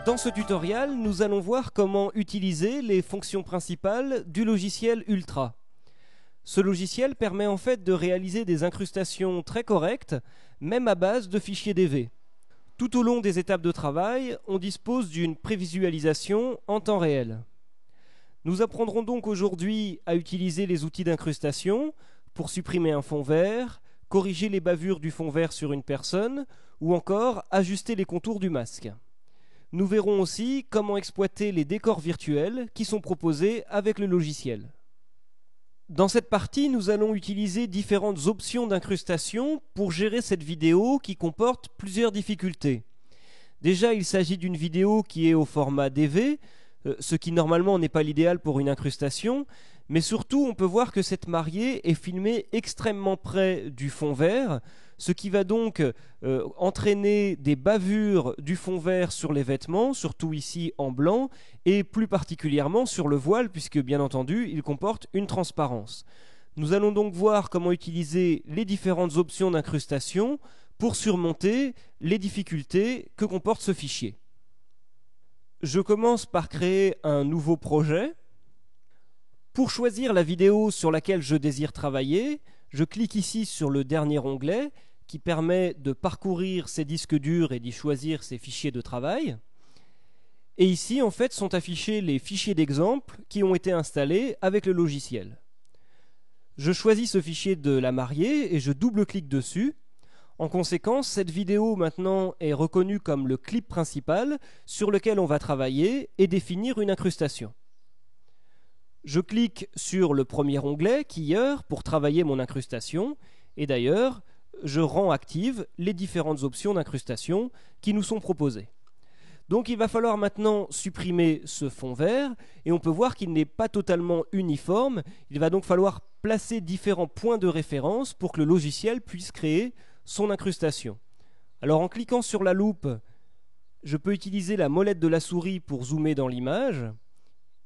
Dans ce tutoriel, nous allons voir comment utiliser les fonctions principales du logiciel Ultra. Ce logiciel permet en fait de réaliser des incrustations très correctes, même à base de fichiers DV. Tout au long des étapes de travail, on dispose d'une prévisualisation en temps réel. Nous apprendrons donc aujourd'hui à utiliser les outils d'incrustation pour supprimer un fond vert, corriger les bavures du fond vert sur une personne ou encore ajuster les contours du masque. Nous verrons aussi comment exploiter les décors virtuels qui sont proposés avec le logiciel. Dans cette partie, nous allons utiliser différentes options d'incrustation pour gérer cette vidéo qui comporte plusieurs difficultés. Déjà, il s'agit d'une vidéo qui est au format DV, ce qui normalement n'est pas l'idéal pour une incrustation, mais surtout on peut voir que cette mariée est filmée extrêmement près du fond vert, ce qui va donc entraîner des bavures du fond vert sur les vêtements, surtout ici en blanc, et plus particulièrement sur le voile, puisque bien entendu il comporte une transparence. Nous allons donc voir comment utiliser les différentes options d'incrustation pour surmonter les difficultés que comporte ce fichier. Je commence par créer un nouveau projet. Pour choisir la vidéo sur laquelle je désire travailler, je clique ici sur le dernier onglet qui permet de parcourir ces disques durs et d'y choisir ces fichiers de travail. Et ici, en fait, sont affichés les fichiers d'exemple qui ont été installés avec le logiciel. Je choisis ce fichier de la mariée et je double-clique dessus. En conséquence, cette vidéo maintenant est reconnue comme le clip principal sur lequel on va travailler et définir une incrustation. Je clique sur le premier onglet, Keyer, pour travailler mon incrustation, et d'ailleurs, je rends actives les différentes options d'incrustation qui nous sont proposées. Donc il va falloir maintenant supprimer ce fond vert, et on peut voir qu'il n'est pas totalement uniforme. Il va donc falloir placer différents points de référence pour que le logiciel puisse créer son incrustation. Alors en cliquant sur la loupe, je peux utiliser la molette de la souris pour zoomer dans l'image.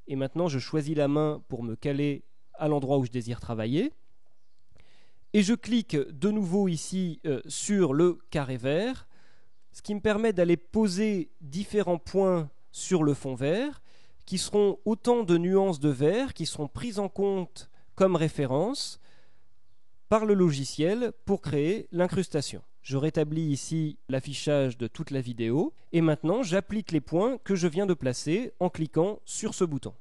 Et maintenant, je choisis la main pour me caler à l'endroit où je désire travailler. Et je clique de nouveau ici sur le carré vert, ce qui me permet d'aller poser différents points sur le fond vert, qui seront autant de nuances de vert qui seront prises en compte comme référence par le logiciel pour créer l'incrustation. Je rétablis ici l'affichage de toute la vidéo et maintenant j'applique les points que je viens de placer en cliquant sur ce bouton.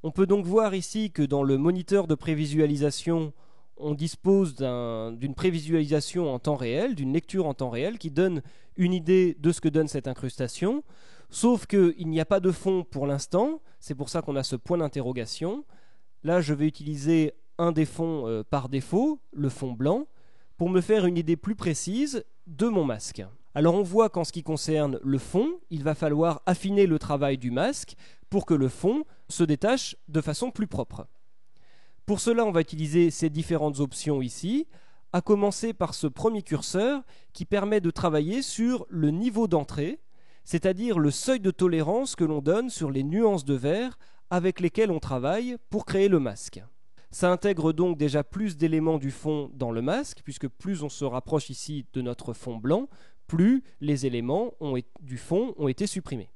On peut donc voir ici que dans le moniteur de prévisualisation, on dispose d'une prévisualisation en temps réel, d'une lecture en temps réel qui donne une idée de ce que donne cette incrustation, sauf qu'il n'y a pas de fond pour l'instant, c'est pour ça qu'on a ce point d'interrogation. Là, je vais utiliser un des fonds par défaut, le fond blanc, pour me faire une idée plus précise de mon masque. Alors on voit qu'en ce qui concerne le fond, il va falloir affiner le travail du masque pour que le fond se détache de façon plus propre. Pour cela, on va utiliser ces différentes options ici, à commencer par ce premier curseur qui permet de travailler sur le niveau d'entrée, c'est-à-dire le seuil de tolérance que l'on donne sur les nuances de vert avec lesquelles on travaille pour créer le masque. Ça intègre donc déjà plus d'éléments du fond dans le masque, puisque plus on se rapproche ici de notre fond blanc, plus les éléments du fond ont été supprimés.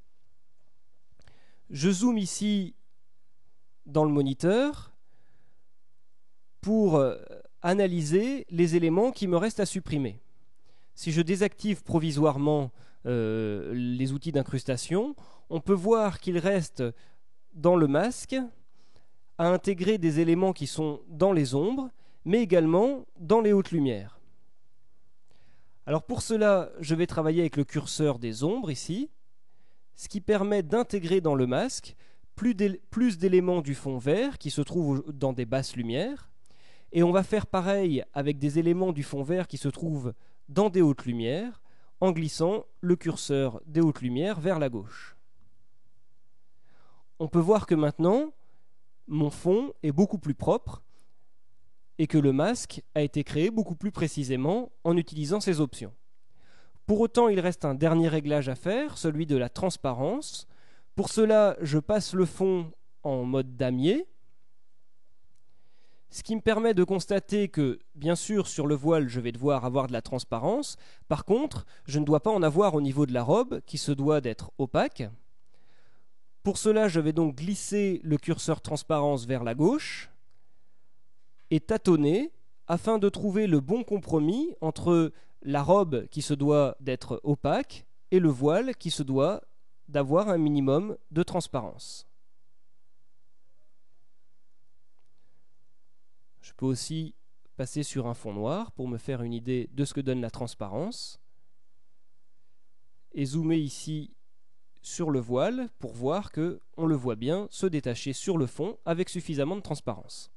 Je zoome ici dans le moniteur pour analyser les éléments qui me restent à supprimer. Si je désactive provisoirement les outils d'incrustation, on peut voir qu'il reste dans le masque à intégrer des éléments qui sont dans les ombres, mais également dans les hautes lumières. Alors pour cela, je vais travailler avec le curseur des ombres ici, ce qui permet d'intégrer dans le masque plus d'éléments du fond vert qui se trouvent dans des basses lumières, et on va faire pareil avec des éléments du fond vert qui se trouvent dans des hautes lumières, en glissant le curseur des hautes lumières vers la gauche. On peut voir que maintenant, mon fond est beaucoup plus propre et que le masque a été créé beaucoup plus précisément en utilisant ces options. Pour autant, il reste un dernier réglage à faire, celui de la transparence. Pour cela, je passe le fond en mode damier Ce qui me permet de constater que, bien sûr, sur le voile, je vais devoir avoir de la transparence. Par contre, je ne dois pas en avoir au niveau de la robe, qui se doit d'être opaque. Pour cela, je vais donc glisser le curseur transparence vers la gauche et tâtonner afin de trouver le bon compromis entre la robe qui se doit d'être opaque et le voile qui se doit d'avoir un minimum de transparence. Je peux aussi passer sur un fond noir pour me faire une idée de ce que donne la transparence et zoomer ici sur le voile pour voir que on le voit bien se détacher sur le fond avec suffisamment de transparence.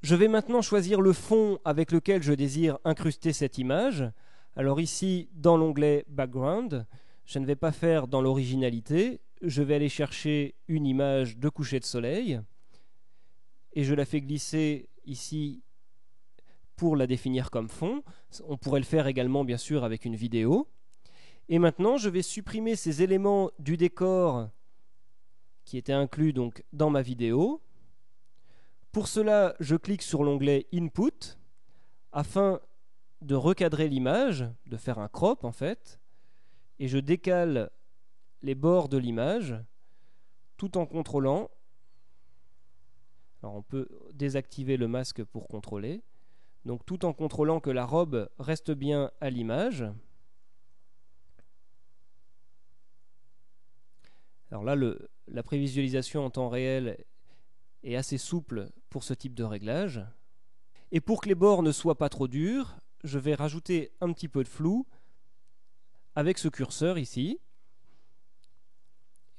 Je vais maintenant choisir le fond avec lequel je désire incruster cette image. Alors ici, dans l'onglet Background, je ne vais pas faire dans l'originalité, je vais aller chercher une image de coucher de soleil et je la fais glisser ici pour la définir comme fond. On pourrait le faire également bien sûr avec une vidéo. Et maintenant, je vais supprimer ces éléments du décor qui étaient inclus donc dans ma vidéo. Pour cela, je clique sur l'onglet Input afin de recadrer l'image, de faire un crop en fait, et je décale les bords de l'image tout en contrôlant. Alors on peut désactiver le masque pour contrôler. Donc tout en contrôlant que la robe reste bien à l'image. Alors là, la prévisualisation en temps réel est assez souple pour ce type de réglage. Et pour que les bords ne soient pas trop durs, je vais rajouter un petit peu de flou avec ce curseur ici.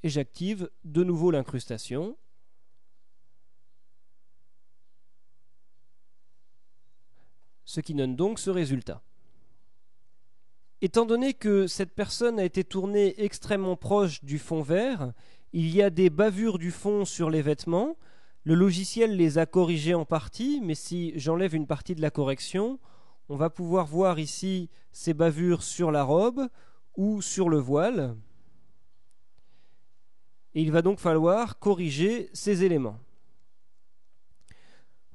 Et j'active de nouveau l'incrustation. Ce qui donne donc ce résultat. Étant donné que cette personne a été tournée extrêmement proche du fond vert, il y a des bavures du fond sur les vêtements. Le logiciel les a corrigées en partie, mais si j'enlève une partie de la correction, on va pouvoir voir ici ces bavures sur la robe ou sur le voile. Et il va donc falloir corriger ces éléments.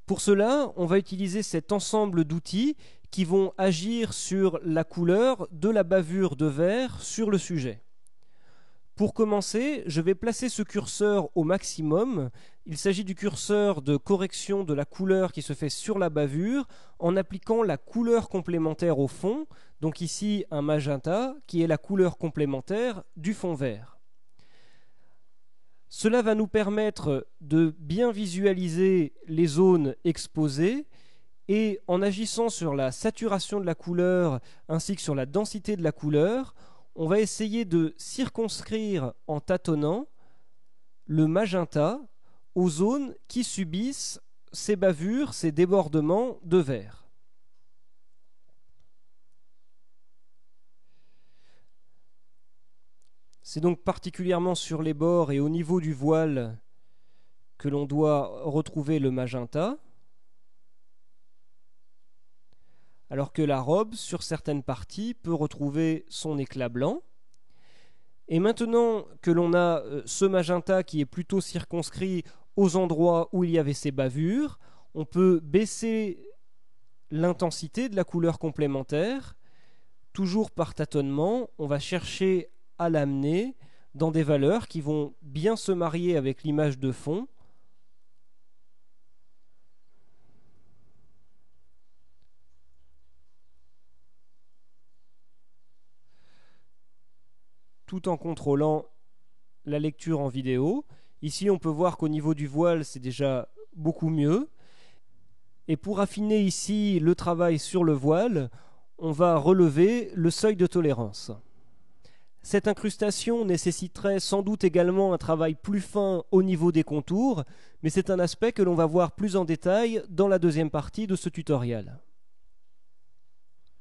Pour cela, on va utiliser cet ensemble d'outils qui vont agir sur la couleur de la bavure de vert sur le sujet. Pour commencer, je vais placer ce curseur au maximum. Il s'agit du curseur de correction de la couleur qui se fait sur la bavure en appliquant la couleur complémentaire au fond, donc ici un magenta qui est la couleur complémentaire du fond vert. Cela va nous permettre de bien visualiser les zones exposées et en agissant sur la saturation de la couleur ainsi que sur la densité de la couleur, on va essayer de circonscrire en tâtonnant le magenta aux zones qui subissent ces bavures, ces débordements de vert. C'est donc particulièrement sur les bords et au niveau du voile que l'on doit retrouver le magenta, alors que la robe, sur certaines parties, peut retrouver son éclat blanc. Et maintenant que l'on a ce magenta qui est plutôt circonscrit aux endroits où il y avait ces bavures, on peut baisser l'intensité de la couleur complémentaire. Toujours par tâtonnement, on va chercher à l'amener dans des valeurs qui vont bien se marier avec l'image de fond. Tout en contrôlant la lecture en vidéo. Ici, on peut voir qu'au niveau du voile, c'est déjà beaucoup mieux. Et pour affiner ici le travail sur le voile, on va relever le seuil de tolérance. Cette incrustation nécessiterait sans doute également un travail plus fin au niveau des contours, mais c'est un aspect que l'on va voir plus en détail dans la deuxième partie de ce tutoriel.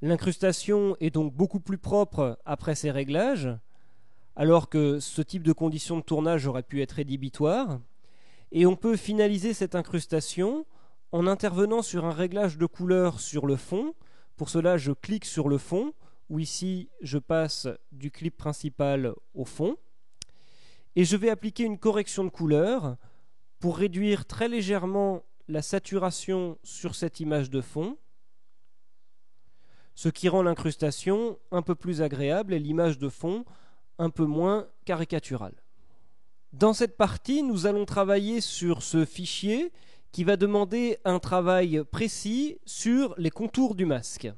L'incrustation est donc beaucoup plus propre après ces réglages, alors que ce type de conditions de tournage aurait pu être rédhibitoire, et on peut finaliser cette incrustation en intervenant sur un réglage de couleur sur le fond. Pour cela, je clique sur le fond, où ici je passe du clip principal au fond, et je vais appliquer une correction de couleur pour réduire très légèrement la saturation sur cette image de fond, ce qui rend l'incrustation un peu plus agréable et l'image de fond un peu moins caricaturale. Dans cette partie, nous allons travailler sur ce fichier qui va demander un travail précis sur les contours du masque.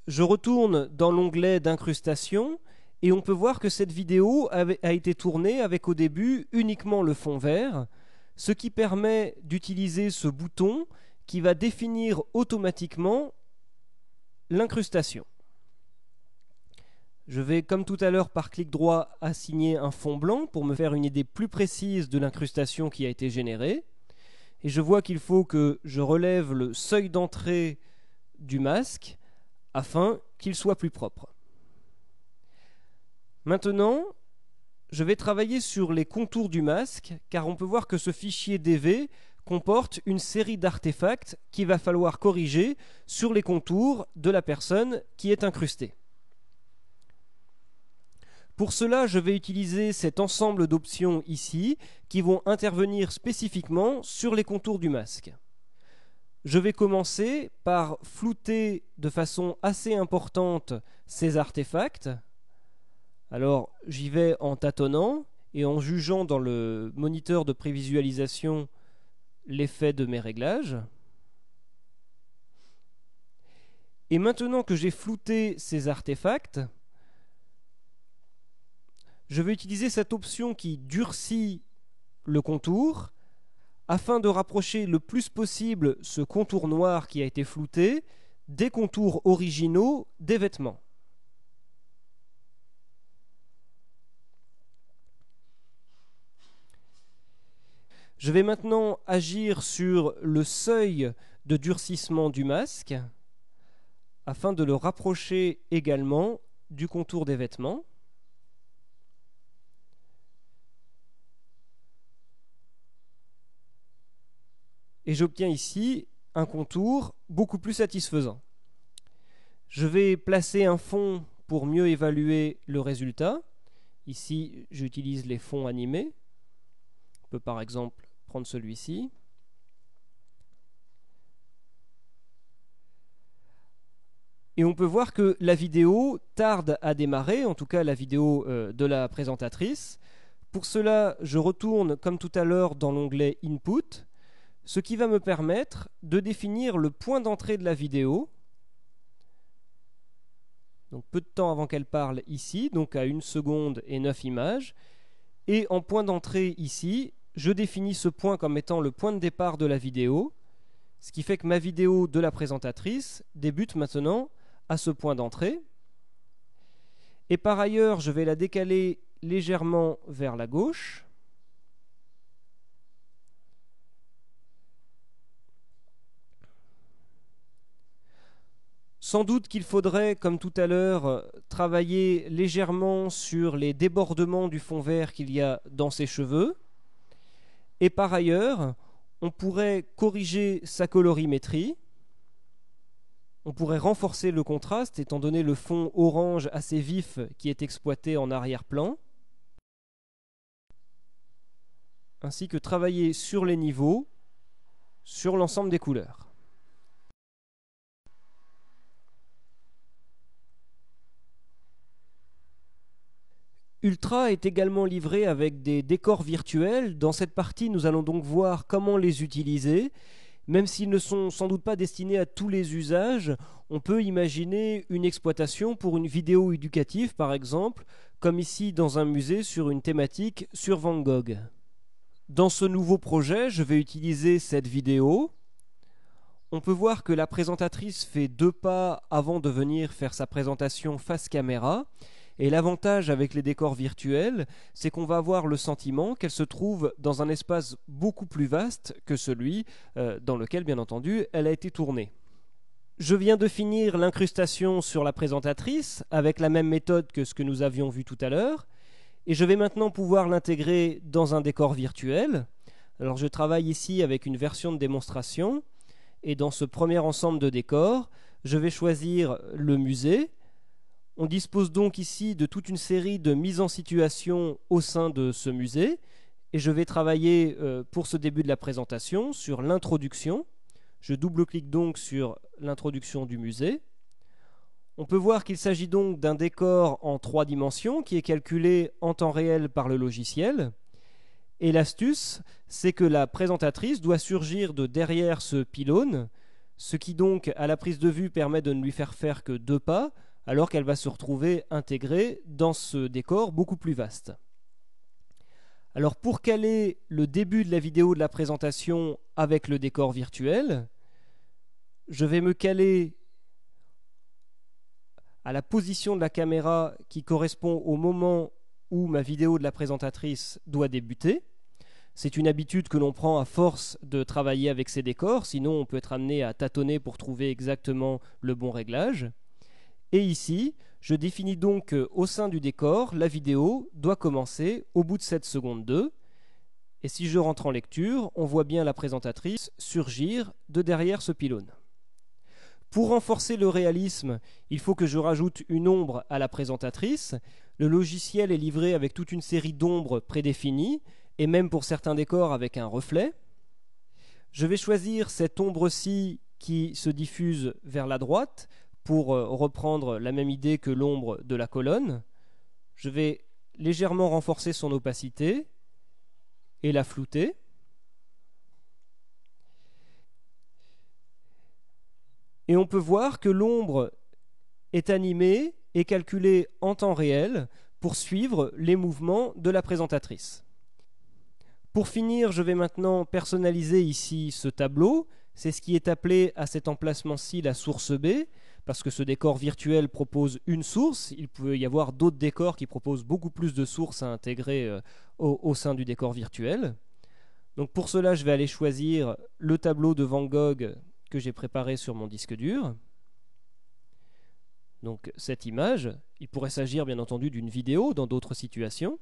Je retourne dans l'onglet d'incrustation et on peut voir que cette vidéo a été tournée avec au début uniquement le fond vert, ce qui permet d'utiliser ce bouton qui va définir automatiquement l'incrustation. Je vais, comme tout à l'heure, par clic droit, assigner un fond blanc pour me faire une idée plus précise de l'incrustation qui a été générée. Et je vois qu'il faut que je relève le seuil d'entrée du masque afin qu'il soit plus propre. Maintenant, je vais travailler sur les contours du masque, car on peut voir que ce fichier DV comporte une série d'artefacts qu'il va falloir corriger sur les contours de la personne qui est incrustée. Pour cela, je vais utiliser cet ensemble d'options ici qui vont intervenir spécifiquement sur les contours du masque. Je vais commencer par flouter de façon assez importante ces artefacts. Alors j'y vais en tâtonnant et en jugeant dans le moniteur de prévisualisation l'effet de mes réglages. Et maintenant que j'ai flouté ces artefacts, je vais utiliser cette option qui durcit le contour afin de rapprocher le plus possible ce contour noir qui a été flouté des contours originaux des vêtements. Je vais maintenant agir sur le seuil de durcissement du masque afin de le rapprocher également du contour des vêtements. Et j'obtiens ici un contour beaucoup plus satisfaisant. Je vais placer un fond pour mieux évaluer le résultat. Ici, j'utilise les fonds animés. On peut par exemple prendre celui-ci. Et on peut voir que la vidéo tarde à démarrer, en tout cas la vidéo de la présentatrice. Pour cela, je retourne comme tout à l'heure dans l'onglet Input, ce qui va me permettre de définir le point d'entrée de la vidéo. Donc peu de temps avant qu'elle parle ici, donc à 1 seconde et 9 images. Et en point d'entrée ici, je définis ce point comme étant le point de départ de la vidéo, ce qui fait que ma vidéo de la présentatrice débute maintenant à ce point d'entrée. Et par ailleurs, je vais la décaler légèrement vers la gauche. Sans doute qu'il faudrait, comme tout à l'heure, travailler légèrement sur les débordements du fond vert qu'il y a dans ses cheveux. Et par ailleurs, on pourrait corriger sa colorimétrie. On pourrait renforcer le contraste, étant donné le fond orange assez vif qui est exploité en arrière-plan. Ainsi que travailler sur les niveaux, sur l'ensemble des couleurs. Ultra est également livré avec des décors virtuels. Dans cette partie, nous allons donc voir comment les utiliser. Même s'ils ne sont sans doute pas destinés à tous les usages, on peut imaginer une exploitation pour une vidéo éducative, par exemple, comme ici dans un musée sur une thématique sur Van Gogh. Dans ce nouveau projet, je vais utiliser cette vidéo. On peut voir que la présentatrice fait 2 pas avant de venir faire sa présentation face caméra. Et l'avantage avec les décors virtuels, c'est qu'on va avoir le sentiment qu'elle se trouve dans un espace beaucoup plus vaste que celui dans lequel, bien entendu, elle a été tournée. Je viens de finir l'incrustation sur la présentatrice avec la même méthode que ce que nous avions vu tout à l'heure. Et je vais maintenant pouvoir l'intégrer dans un décor virtuel. Alors je travaille ici avec une version de démonstration. Et dans ce premier ensemble de décors, je vais choisir le musée. On dispose donc ici de toute une série de mises en situation au sein de ce musée. Et je vais travailler pour ce début de la présentation sur l'introduction. Je double-clique donc sur l'introduction du musée. On peut voir qu'il s'agit donc d'un décor en 3 dimensions qui est calculé en temps réel par le logiciel. Et l'astuce, c'est que la présentatrice doit surgir de derrière ce pylône, ce qui donc, à la prise de vue, permet de ne lui faire que 2 pas, alors qu'elle va se retrouver intégrée dans ce décor beaucoup plus vaste. Alors pour caler le début de la vidéo de la présentation avec le décor virtuel, je vais me caler à la position de la caméra qui correspond au moment où ma vidéo de la présentatrice doit débuter. C'est une habitude que l'on prend à force de travailler avec ces décors, sinon on peut être amené à tâtonner pour trouver exactement le bon réglage. Et ici, je définis donc qu'au sein du décor, la vidéo doit commencer au bout de 7 secondes 2. Et si je rentre en lecture, on voit bien la présentatrice surgir de derrière ce pylône. Pour renforcer le réalisme, il faut que je rajoute une ombre à la présentatrice. Le logiciel est livré avec toute une série d'ombres prédéfinies, et même pour certains décors avec un reflet. Je vais choisir cette ombre-ci qui se diffuse vers la droite pour reprendre la même idée que l'ombre de la colonne. Je vais légèrement renforcer son opacité et la flouter. Et on peut voir que l'ombre est animée et calculée en temps réel pour suivre les mouvements de la présentatrice. Pour finir, je vais maintenant personnaliser ici ce tableau. C'est ce qui est appelé à cet emplacement-ci la source B, parce que ce décor virtuel propose une source. Il peut y avoir d'autres décors qui proposent beaucoup plus de sources à intégrer au sein du décor virtuel. Donc pour cela, je vais aller choisir le tableau de Van Gogh que j'ai préparé sur mon disque dur. Donc cette image, il pourrait s'agir bien entendu d'une vidéo dans d'autres situations.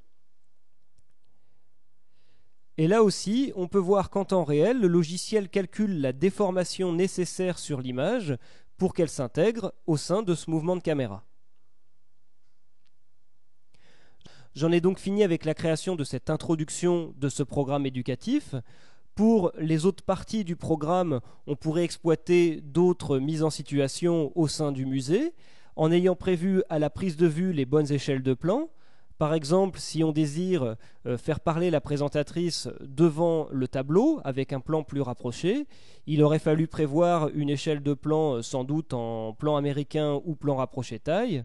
Et là aussi, on peut voir qu'en temps réel, le logiciel calcule la déformation nécessaire sur l'image pour qu'elle s'intègre au sein de ce mouvement de caméra. J'en ai donc fini avec la création de cette introduction de ce programme éducatif. Pour les autres parties du programme, on pourrait exploiter d'autres mises en situation au sein du musée, en ayant prévu à la prise de vue les bonnes échelles de plan. Par exemple, si on désire faire parler la présentatrice devant le tableau avec un plan plus rapproché, il aurait fallu prévoir une échelle de plan sans doute en plan américain ou plan rapproché taille.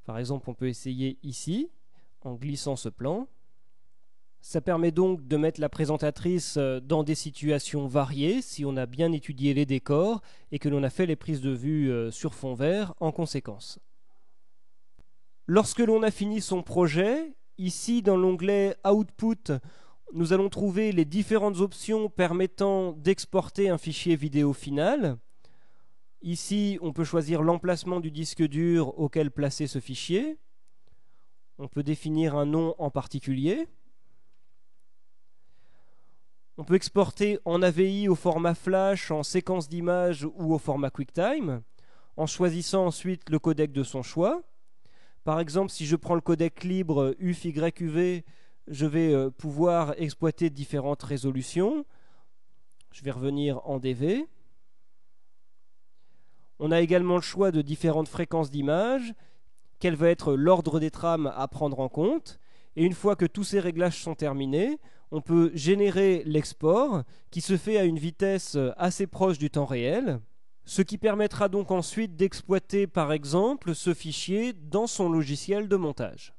Par exemple, on peut essayer ici, en glissant ce plan. Ça permet donc de mettre la présentatrice dans des situations variées si on a bien étudié les décors et que l'on a fait les prises de vue sur fond vert en conséquence. Lorsque l'on a fini son projet, ici dans l'onglet Output, nous allons trouver les différentes options permettant d'exporter un fichier vidéo final. Ici, on peut choisir l'emplacement du disque dur auquel placer ce fichier. On peut définir un nom en particulier. On peut exporter en AVI au format Flash, en séquence d'images ou au format QuickTime, en choisissant ensuite le codec de son choix. Par exemple, si je prends le codec libre UFYUV, je vais pouvoir exploiter différentes résolutions. Je vais revenir en DV. On a également le choix de différentes fréquences d'image, quel va être l'ordre des trames à prendre en compte. Et une fois que tous ces réglages sont terminés, on peut générer l'export qui se fait à une vitesse assez proche du temps réel, ce qui permettra donc ensuite d'exploiter par exemple ce fichier dans son logiciel de montage.